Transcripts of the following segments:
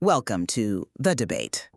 Welcome to The Debate.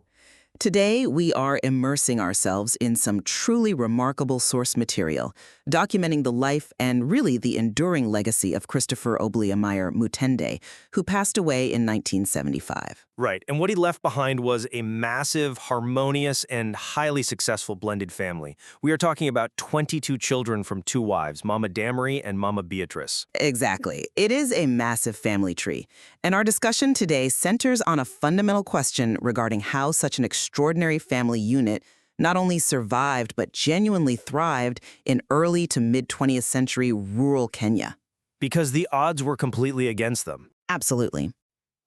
Today, we are immersing ourselves in some truly remarkable source material, documenting the life and really the enduring legacy of Christopher Obulemire Mutende, who passed away in 1975. Right, and what he left behind was a massive, harmonious, and highly successful blended family. We are talking about 22 children from two wives, Mama Damery and Mama Beatrice. Exactly. It is a massive family tree, and our discussion today centers on a fundamental question regarding how such an extraordinary family unit not only survived but genuinely thrived in early to mid-20th century rural Kenya. Because the odds were completely against them. Absolutely.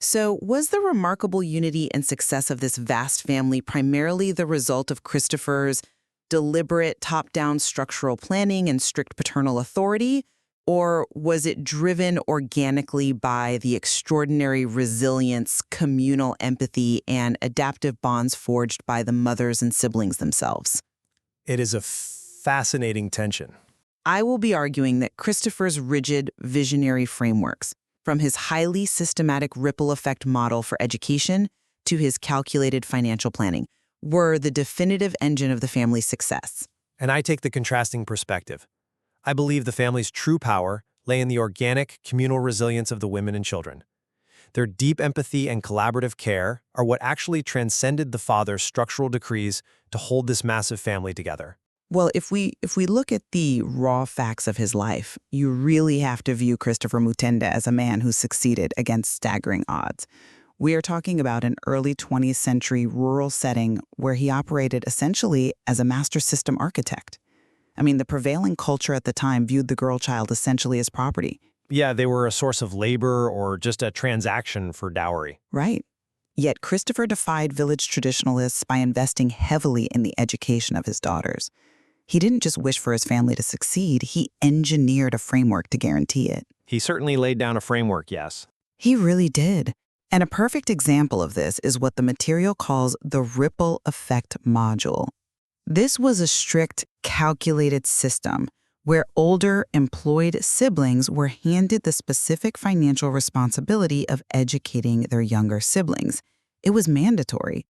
So, was the remarkable unity and success of this vast family primarily the result of Christopher's deliberate top-down structural planning and strict paternal authority, or was it driven organically by the extraordinary resilience, communal empathy, and adaptive bonds forged by the mothers and siblings themselves? It is a fascinating tension. I will be arguing that Christopher's rigid, visionary frameworks, from his highly systematic ripple effect model for education to his calculated financial planning, were the definitive engine of the family's success. And I take the contrasting perspective. I believe the family's true power lay in the organic, communal resilience of the women and children. Their deep empathy and collaborative care are what actually transcended the father's structural decrees to hold this massive family together. Well, if we look at the raw facts of his life, you really have to view Christopher Mutende as a man who succeeded against staggering odds. We are talking about an early 20th century rural setting where he operated essentially as a master system architect. I mean, the prevailing culture at the time viewed the girl child essentially as property. Yeah, they were a source of labor or just a transaction for dowry. Right. Yet Christopher defied village traditionalists by investing heavily in the education of his daughters. He didn't just wish for his family to succeed, he engineered a framework to guarantee it. He certainly laid down a framework, yes. He really did. And a perfect example of this is what the material calls the ripple effect module. This was a strict, calculated system where older, employed siblings were handed the specific financial responsibility of educating their younger siblings. It was mandatory.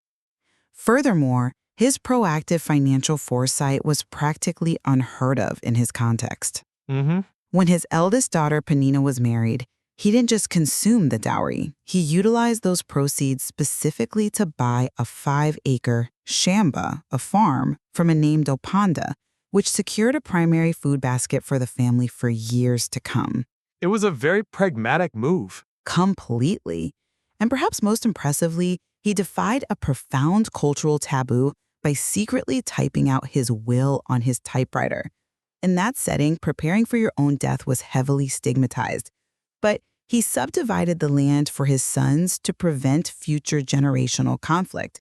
Furthermore, his proactive financial foresight was practically unheard of in his context. When his eldest daughter, Penina, was married, he didn't just consume the dowry. He utilized those proceeds specifically to buy a 5-acre shamba, a farm, from a named Opanda, which secured a primary food basket for the family for years to come. It was a very pragmatic move. Completely. And perhaps most impressively, he defied a profound cultural taboo by secretly typing out his will on his typewriter. In that setting, preparing for your own death was heavily stigmatized. But he subdivided the land for his sons to prevent future generational conflict.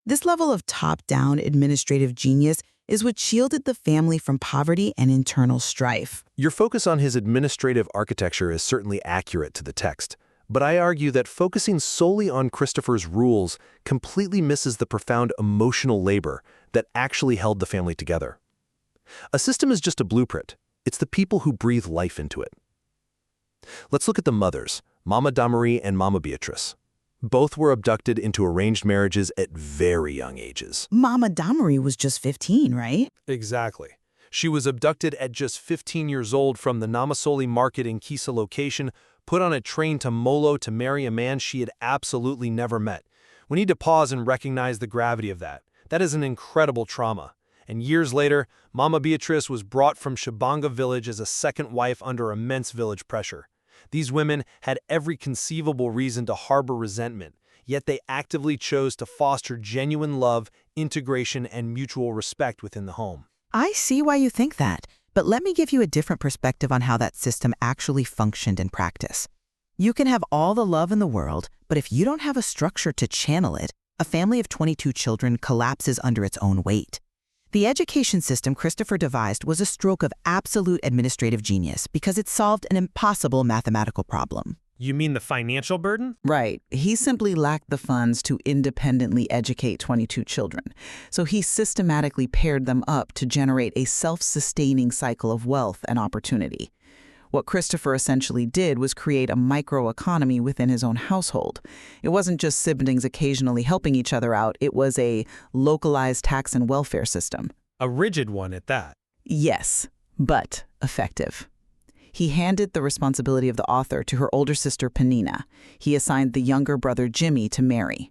This level of top-down administrative genius is what shielded the family from poverty and internal strife. Your focus on his administrative architecture is certainly accurate to the text, but I argue that focusing solely on Christopher's rules completely misses the profound emotional labor that actually held the family together. A system is just a blueprint. It's the people who breathe life into it. Let's look at the mothers, Mama Damery and Mama Beatrice. Both were abducted into arranged marriages at very young ages. Mama Damery was just 15, right? Exactly. She was abducted at just 15 years old from the Namasoli market in Kisa location, put on a train to Molo to marry a man she had absolutely never met. We need to pause and recognize the gravity of that. That is an incredible trauma. And years later, Mama Beatrice was brought from Shabanga village as a second wife under immense village pressure. These women had every conceivable reason to harbor resentment, yet they actively chose to foster genuine love, integration, and mutual respect within the home. I see why you think that, but let me give you a different perspective on how that system actually functioned in practice. You can have all the love in the world, but if you don't have a structure to channel it, a family of 22 children collapses under its own weight. The education system Christopher devised was a stroke of absolute administrative genius because it solved an impossible mathematical problem. You mean the financial burden? Right. He simply lacked the funds to independently educate 22 children. So he systematically paired them up to generate a self-sustaining cycle of wealth and opportunity. What Christopher essentially did was create a microeconomy within his own household. It wasn't just siblings occasionally helping each other out, it was a localized tax and welfare system. A rigid one at that. Yes, but effective. He handed the responsibility of the author to her older sister Penina. He assigned the younger brother Jimmy to Mary.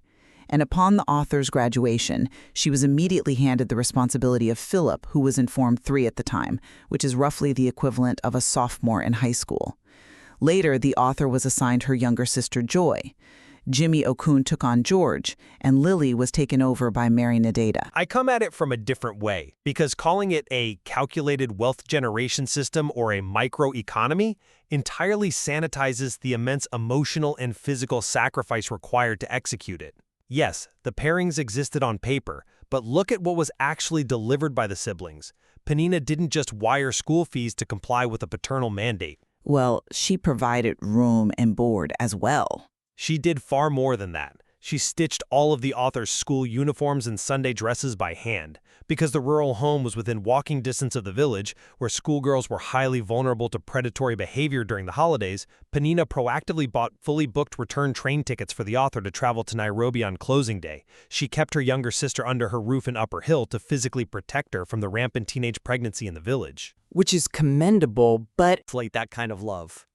And upon the author's graduation, she was immediately handed the responsibility of Philip, who was in Form 3 at the time, which is roughly the equivalent of a sophomore in high school. Later, the author was assigned her younger sister Joy. Jimmy Okun took on George, and Lily was taken over by Mary Nadeda. I come at it from a different way, because calling it a calculated wealth generation system or a microeconomy entirely sanitizes the immense emotional and physical sacrifice required to execute it. Yes, the pairings existed on paper, but look at what was actually delivered by the siblings. Penina didn't just wire school fees to comply with a paternal mandate. Well, she provided room and board as well. She did far more than that. She stitched all of the author's school uniforms and Sunday dresses by hand. Because the rural home was within walking distance of the village, where schoolgirls were highly vulnerable to predatory behavior during the holidays, Penina proactively bought fully booked return train tickets for the author to travel to Nairobi on closing day. She kept her younger sister under her roof in Upper Hill to physically protect her from the rampant teenage pregnancy in the village. Which is commendable, but Like that kind of love.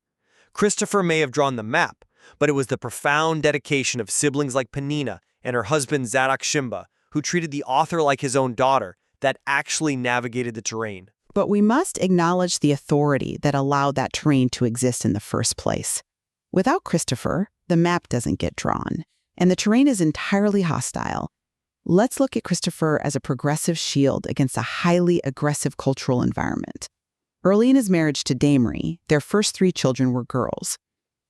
Christopher may have drawn the map, but it was the profound dedication of siblings like Penina and her husband Zadok Shimba, who treated the author like his own daughter, that actually navigated the terrain. But we must acknowledge the authority that allowed that terrain to exist in the first place. Without Christopher, the map doesn't get drawn, and the terrain is entirely hostile. Let's look at Christopher as a progressive shield against a highly aggressive cultural environment. Early in his marriage to Damery, their first 3 children were girls.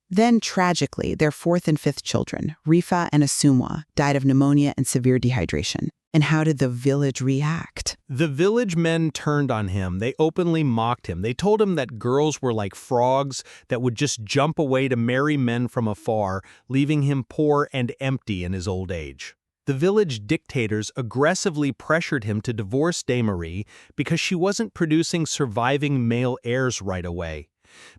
Then, tragically, their 4th and 5th children, Rifa and Asumwa, died of pneumonia and severe dehydration. And how did the village react? The village men turned on him. They openly mocked him. They told him that girls were like frogs that would just jump away to marry men from afar, leaving him poor and empty in his old age. The village dictators aggressively pressured him to divorce Damery because she wasn't producing surviving male heirs right away.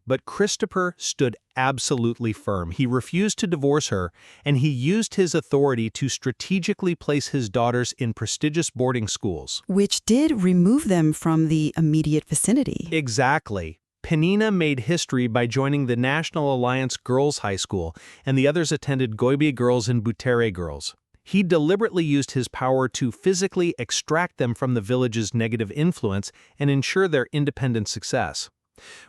But Christopher stood absolutely firm. He refused to divorce her, and he used his authority to strategically place his daughters in prestigious boarding schools. Which did remove them from the immediate vicinity. Exactly. Penina made history by joining the National Alliance Girls High School, and the others attended Goibi Girls and Butere Girls. He deliberately used his power to physically extract them from the village's negative influence and ensure their independent success.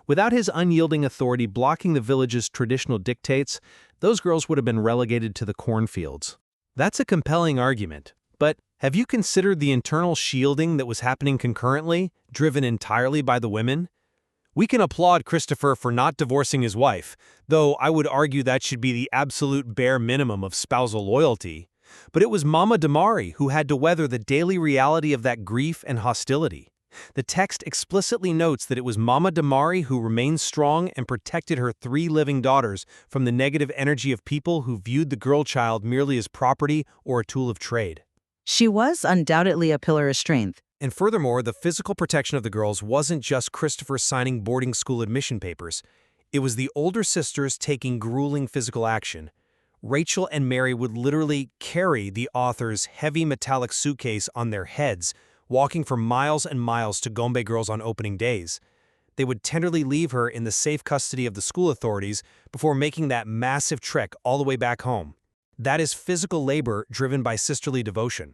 Without his unyielding authority blocking the village's traditional dictates, those girls would have been relegated to the cornfields. That's a compelling argument, but have you considered the internal shielding that was happening concurrently, driven entirely by the women? We can applaud Christopher for not divorcing his wife, though I would argue that should be the absolute bare minimum of spousal loyalty. But it was Mama Damari who had to weather the daily reality of that grief and hostility. The text explicitly notes that it was Mama Damari who remained strong and protected her 3 living daughters from the negative energy of people who viewed the girl child merely as property or a tool of trade. She was undoubtedly a pillar of strength. And furthermore, the physical protection of the girls wasn't just Christopher signing boarding school admission papers. It was the older sisters taking grueling physical action. Rachel and Mary would literally carry the author's heavy metallic suitcase on their heads, walking for miles and miles to Gombe Girls on opening days. They would tenderly leave her in the safe custody of the school authorities before making that massive trek all the way back home. That is physical labor driven by sisterly devotion.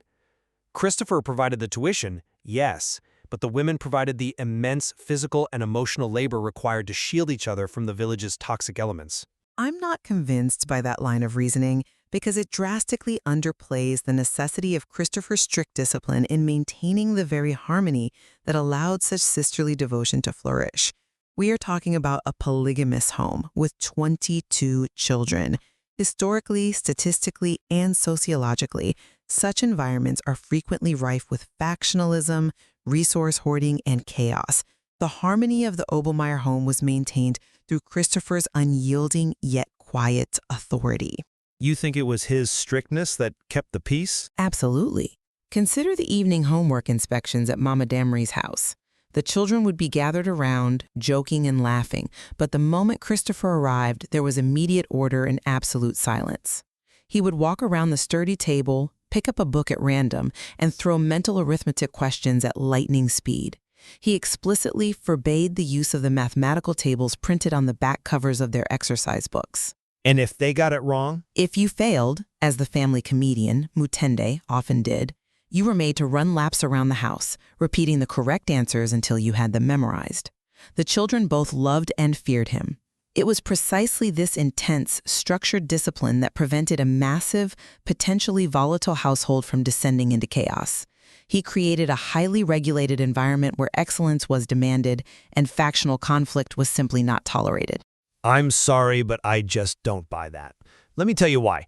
Christopher provided the tuition, yes, but the women provided the immense physical and emotional labor required to shield each other from the village's toxic elements. I'm not convinced by that line of reasoning because it drastically underplays the necessity of Christopher's strict discipline in maintaining the very harmony that allowed such sisterly devotion to flourish. We are talking about a polygamous home with 22 children. Historically, statistically, and sociologically, such environments are frequently rife with factionalism, resource hoarding, and chaos. The harmony of the Obulemire home was maintained through Christopher's unyielding yet quiet authority. You think it was his strictness that kept the peace? Absolutely. Consider the evening homework inspections at Mama Damry's house. The children would be gathered around, joking and laughing, but the moment Christopher arrived, there was immediate order and absolute silence. He would walk around the sturdy table, pick up a book at random, and throw mental arithmetic questions at lightning speed. He explicitly forbade the use of the mathematical tables printed on the back covers of their exercise books. And if they got it wrong? If you failed, as the family comedian, Mutende, often did, you were made to run laps around the house, repeating the correct answers until you had them memorized. The children both loved and feared him. It was precisely this intense, structured discipline that prevented a massive, potentially volatile household from descending into chaos. He created a highly regulated environment where excellence was demanded and factional conflict was simply not tolerated. I'm sorry, but I just don't buy that. Let me tell you why.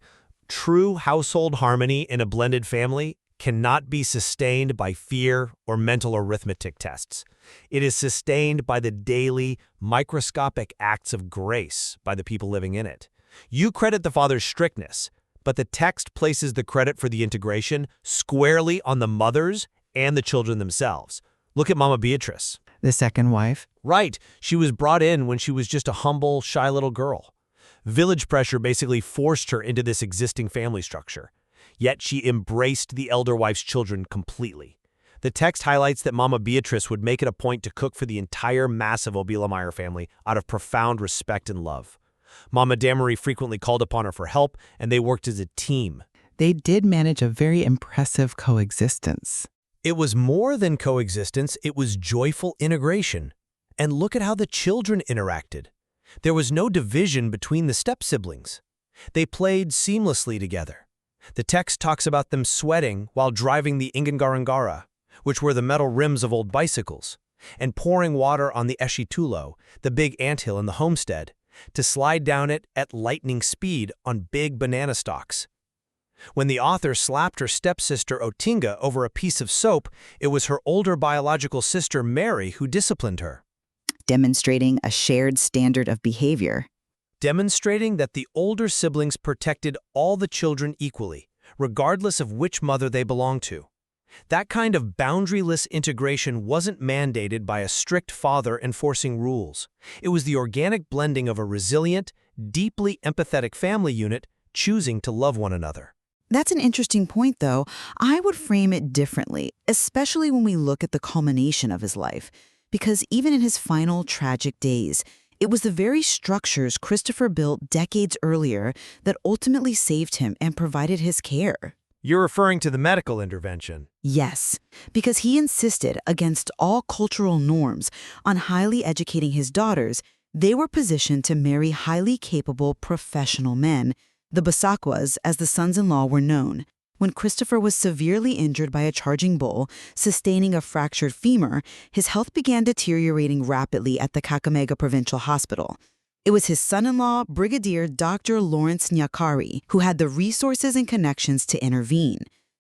True household harmony in a blended family cannot be sustained by fear or mental arithmetic tests. It is sustained by the daily, microscopic acts of grace by the people living in it. You credit the father's strictness, but the text places the credit for the integration squarely on the mothers and the children themselves. Look at Mama Beatrice. The second wife? Right. She was brought in when she was just a humble, shy little girl. Village pressure basically forced her into this existing family structure. Yet she embraced the elder wife's children completely. The text highlights that Mama Beatrice would make it a point to cook for the entire massive Obulemire family out of profound respect and love. Mama Damarie frequently called upon her for help, and they worked as a team. They did manage a very impressive coexistence. It was more than coexistence, it was joyful integration. And look at how the children interacted. There was no division between the step-siblings. They played seamlessly together. The text talks about them sweating while driving the Ingangarangara, which were the metal rims of old bicycles, and pouring water on the Eshitulo, the big anthill in the homestead, to slide down it at lightning speed on big banana stalks. When the author slapped her stepsister Otinga over a piece of soap, it was her older biological sister Mary who disciplined her. Demonstrating a shared standard of behavior. Demonstrating that the older siblings protected all the children equally, regardless of which mother they belonged to. That kind of boundaryless integration wasn't mandated by a strict father enforcing rules. It was the organic blending of a resilient, deeply empathetic family unit choosing to love one another. That's an interesting point, though. I would frame it differently, especially when we look at the culmination of his life, because even in his final tragic days, it was the very structures Christopher built decades earlier that ultimately saved him and provided his care. You're referring to the medical intervention. Yes, because he insisted, against all cultural norms, on highly educating his daughters. They were positioned to marry highly capable professional men, the Basakwas, as the sons-in-law were known. When Christopher was severely injured by a charging bull, sustaining a fractured femur, his health began deteriorating rapidly at the Kakamega Provincial Hospital. It was his son-in-law, Brigadier Dr. Lawrence Nyakari, who had the resources and connections to intervene.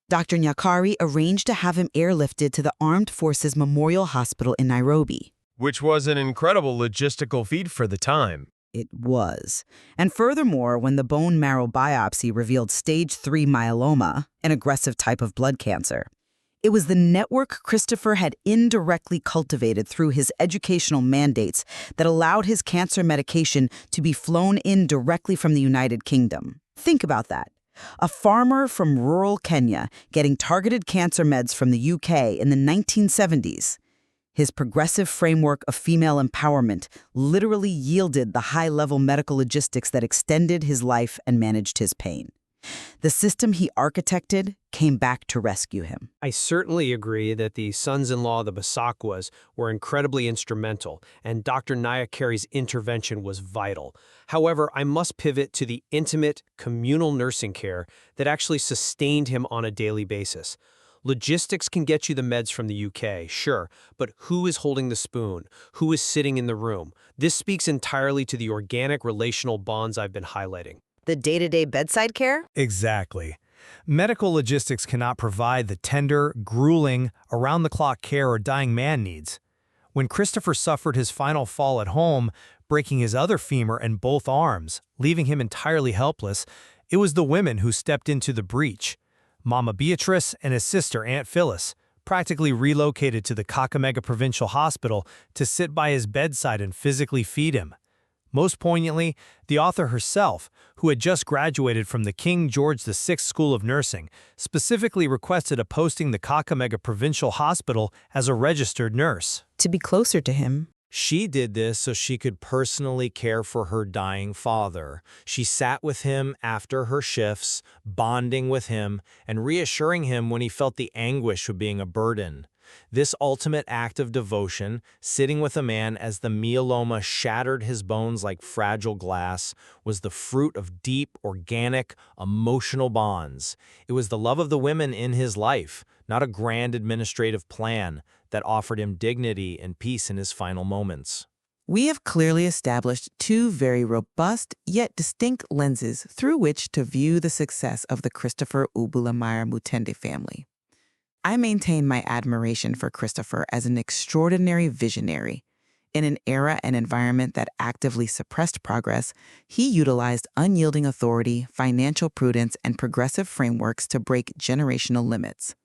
Dr. Nyakari arranged to have him airlifted to the Armed Forces Memorial Hospital in Nairobi. Which was an incredible logistical feat for the time. It was. And furthermore, when the bone marrow biopsy revealed stage 3 myeloma, an aggressive type of blood cancer, it was the network Christopher had indirectly cultivated through his educational mandates that allowed his cancer medication to be flown in directly from the United Kingdom. Think about that. A farmer from rural Kenya getting targeted cancer meds from the UK in the 1970s. His progressive framework of female empowerment literally yielded the high-level medical logistics that extended his life and managed his pain. The system he architected came back to rescue him. I certainly agree that the sons-in-law, the Basakwas, were incredibly instrumental, and Dr. Nyakari's intervention was vital. However, I must pivot to the intimate, communal nursing care that actually sustained him on a daily basis. Logistics can get you the meds from the UK, sure, but who is holding the spoon? Who is sitting in the room? This speaks entirely to the organic relational bonds I've been highlighting. The day-to-day bedside care? Exactly. Medical logistics cannot provide the tender, grueling, around-the-clock care a dying man needs. When Christopher suffered his final fall at home, breaking his other femur and both arms, leaving him entirely helpless, it was the women who stepped into the breach. Mama Beatrice and his sister, Aunt Phyllis, practically relocated to the Kakamega Provincial Hospital to sit by his bedside and physically feed him. Most poignantly, the author herself, who had just graduated from the King George VI School of Nursing, specifically requested a posting the Kakamega Provincial Hospital as a registered nurse. To be closer to him. She did this so she could personally care for her dying father. She sat with him after her shifts, bonding with him and reassuring him when he felt the anguish of being a burden. This ultimate act of devotion, sitting with a man as the myeloma shattered his bones like fragile glass, was the fruit of deep, organic, emotional bonds. It was the love of the women in his life, not a grand administrative plan, that offered him dignity and peace in his final moments. We have clearly established two very robust yet distinct lenses through which to view the success of the Christopher Obulemire Mutende family. I maintain my admiration for Christopher as an extraordinary visionary. In an era and environment that actively suppressed progress, he utilized unyielding authority, financial prudence, and progressive frameworks to break generational limits.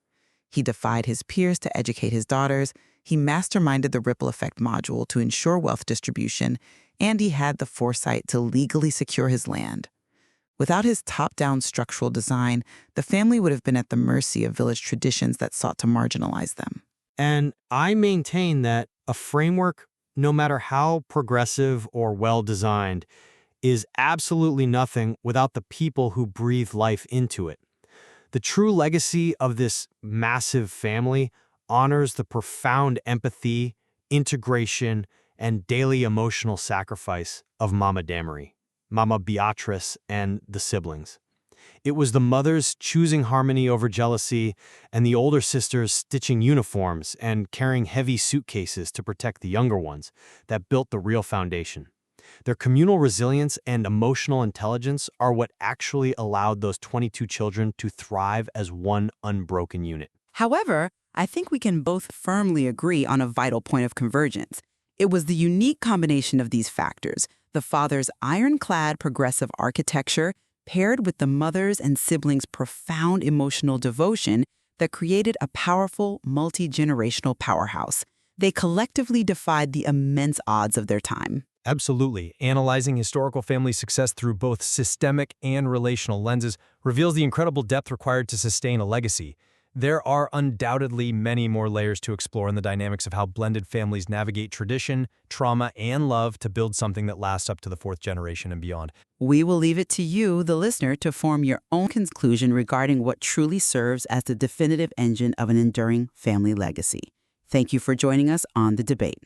He defied his peers to educate his daughters, he masterminded the ripple effect module to ensure wealth distribution, and he had the foresight to legally secure his land. Without his top-down structural design, the family would have been at the mercy of village traditions that sought to marginalize them. And I maintain that a framework, no matter how progressive or well-designed, is absolutely nothing without the people who breathe life into it. The true legacy of this massive family honors the profound empathy, integration, and daily emotional sacrifice of Mama Damery, Mama Beatrice, and the siblings. It was the mothers choosing harmony over jealousy, and the older sisters stitching uniforms and carrying heavy suitcases to protect the younger ones that built the real foundation. Their communal resilience and emotional intelligence are what actually allowed those 22 children to thrive as one unbroken unit. However, I think we can both firmly agree on a vital point of convergence. It was the unique combination of these factors, the father's ironclad progressive architecture paired with the mother's and siblings' profound emotional devotion that created a powerful, multi-generational powerhouse. They collectively defied the immense odds of their time. Absolutely. Analyzing historical family success through both systemic and relational lenses reveals the incredible depth required to sustain a legacy. There are undoubtedly many more layers to explore in the dynamics of how blended families navigate tradition, trauma, and love to build something that lasts up to the fourth generation and beyond. We will leave it to you, the listener, to form your own conclusion regarding what truly serves as the definitive engine of an enduring family legacy. Thank you for joining us on The Debate.